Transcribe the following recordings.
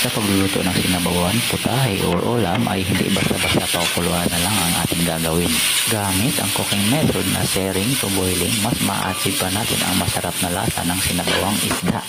Sa pagluluto ng sinabawan, putahe or ulam ay hindi basta-basta pakukuluan na lang ang ating gagawin. Gamit ang cooking method na searing to boiling, mas ma-achieve pa natin ang masarap na lasa ng sinabawang isda.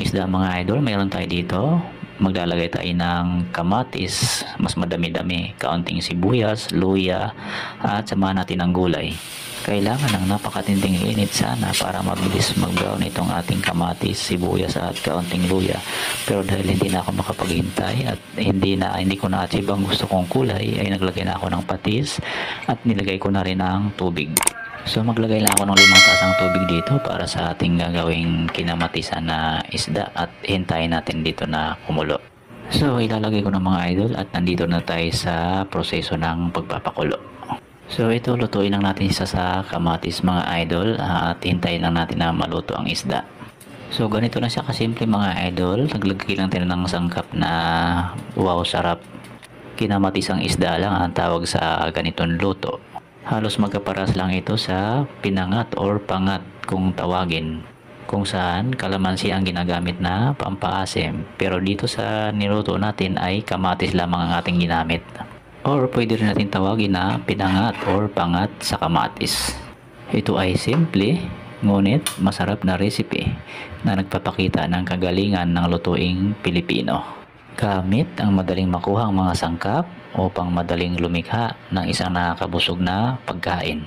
Isda mga idol, mayroon tayo dito. Maglalagay tayo ng kamatis, mas madami-dami, kaunting sibuyas, luya, at samahan natin ng gulay. Kailangan ng napakatinding init sana para mabilis mag-brown itong ating kamatis, sibuyas at kaunting luya. Pero dahil hindi na ako makapaghintay at hindi ko na-achieve ang gusto kong kulay, ay naglagay na ako ng patis at nilagay ko na rin ang tubig. So maglagay lang ako ng 5 tasang tubig dito para sa ating gagawing kinamatisan na isda at hintayin natin dito na kumulo. So ilalagay ko ng mga idol at nandito na tayo sa proseso ng pagpapakulo. So ito, lutuin lang natin isa sa kamatis mga idol at hintayin lang natin na maluto ang isda. So ganito na siya kasimple mga idol. Naglagay lang tayo ng sangkap na wow sarap. Kinamatis ang isda lang ang tawag sa ganitong luto. Halos magkaparas lang ito sa pinangat or pangat kung tawagin. Kung saan kalamansi ang ginagamit na pampaasim. Pero dito sa niluto natin ay kamatis lamang ang ating ginamit. Or pwede rin natin tawagin na pinangat or pangat sa kamatis. Ito ay simple, ngunit masarap na recipe na nagpapakita ng kagalingan ng lutuing Pilipino. Gamit ang madaling makuhang mga sangkap upang madaling lumikha ng isang nakakabusog na pagkain.